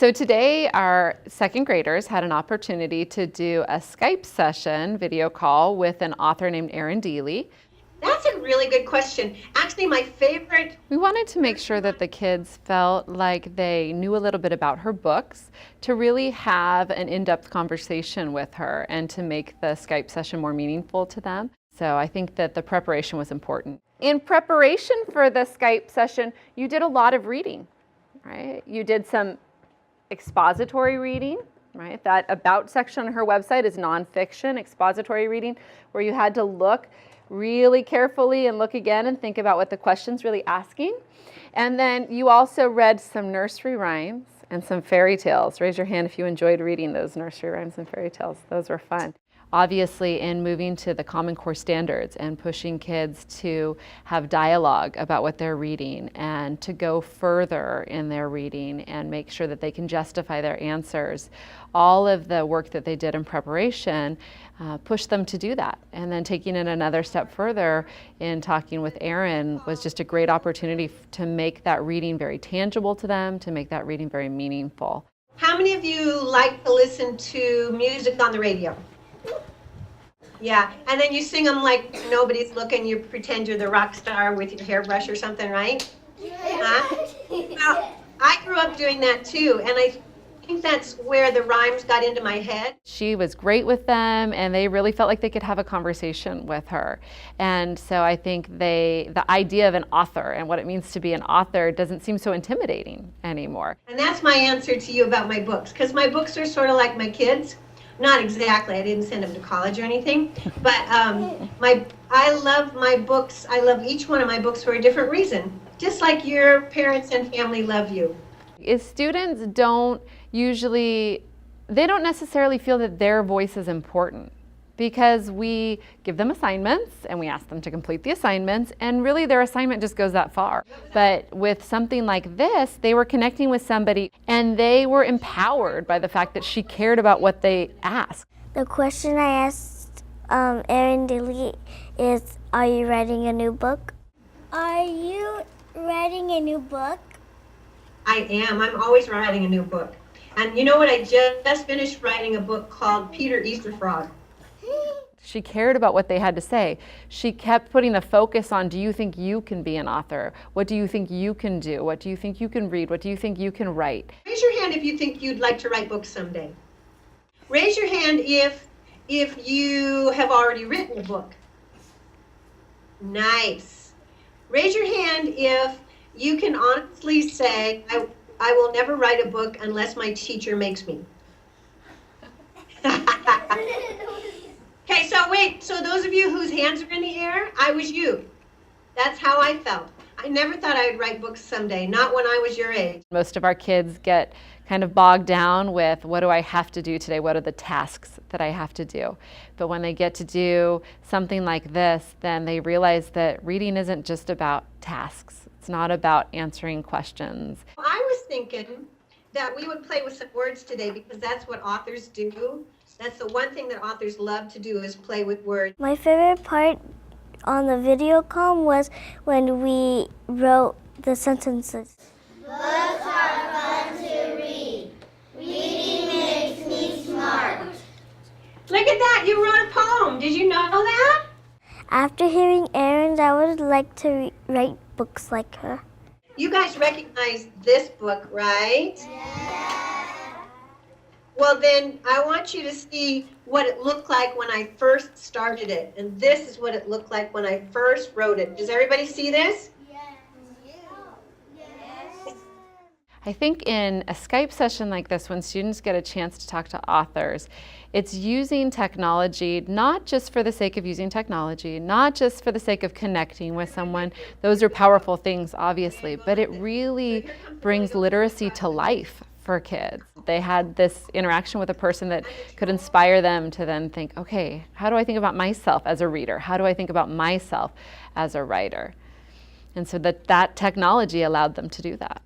So today our second graders had an opportunity to do a Skype session, video call, with an author named Erin Dealey. That's a really good question. Actually, my favorite... We wanted to make sure that the kids felt like they knew a little bit about her books, to really have an in-depth conversation with her and to make the Skype session more meaningful to them. So I think that the preparation was important. In preparation for the Skype session, you did a lot of reading, right? You did some expository reading, right? That about section on her website is nonfiction expository reading, where you had to look really carefully and look again and think about what the question's really asking. And then you also read some nursery rhymes and some fairy tales. Raise your hand if you enjoyed reading those nursery rhymes and fairy tales. Those were fun. Obviously, in moving to the Common Core standards and pushing kids to have dialogue about what they're reading and to go further in their reading and make sure that they can justify their answers, all of the work that they did in preparation pushed them to do that. And then taking it another step further in talking with Erin was just a great opportunity to make that reading very tangible to them, to make that reading very meaningful. How many of you like to listen to music on the radio? Yeah, and then you sing them like nobody's looking. You pretend you're the rock star with your hairbrush or something, right? Huh? Well, I grew up doing that too, and I think that's where the rhymes got into my head. She was great with them, and they really felt like they could have a conversation with her. And so I think the idea of an author and what it means to be an author doesn't seem so intimidating anymore. And that's my answer to you about my books, because my books are sort of like my kids. Not exactly, I didn't send them to college or anything, but I love my books. I love each one of my books for a different reason, just like your parents and family love you. Students don't necessarily feel that their voice is important, because we give them assignments and we ask them to complete the assignments, and really their assignment just goes that far. But with something like this, they were connecting with somebody and they were empowered by the fact that she cared about what they asked. The question I asked Erin Dealey is, are you writing a new book? Are you writing a new book? I am. I'm always writing a new book. And you know what? I just finished writing a book called Peter Easter Frog. She cared about what they had to say. She kept putting the focus on, do you think you can be an author? What do you think you can do? What do you think you can read? What do you think you can write? Raise your hand if you think you'd like to write books someday. Raise your hand if you have already written a book. Nice. Raise your hand if you can honestly say, I will never write a book unless my teacher makes me. Okay, so wait, so those of you whose hands are in the air, I was you. That's how I felt. I never thought I would write books someday, not when I was your age. Most of our kids get kind of bogged down with, what do I have to do today? What are the tasks that I have to do? But when they get to do something like this, then they realize that reading isn't just about tasks. It's not about answering questions. I was thinking that we would play with some words today, because that's what authors do. That's the one thing that authors love to do, is play with words. My favorite part on the video call was when we wrote the sentences. Books are fun to read. Reading makes me smart. Look at that, you wrote a poem. Did you know that? After hearing Erin's, I would like to write books like her. You guys recognize this book, right? Well, then I want you to see what it looked like when I first started it. And this is what it looked like when I first wrote it. Does everybody see this? Yes. I think in a Skype session like this, when students get a chance to talk to authors, it's using technology not just for the sake of using technology, not just for the sake of connecting with someone. Those are powerful things, obviously, but it really brings literacy to life for kids. They had this interaction with a person that could inspire them to then think, okay, how do I think about myself as a reader? How do I think about myself as a writer? And so that technology allowed them to do that.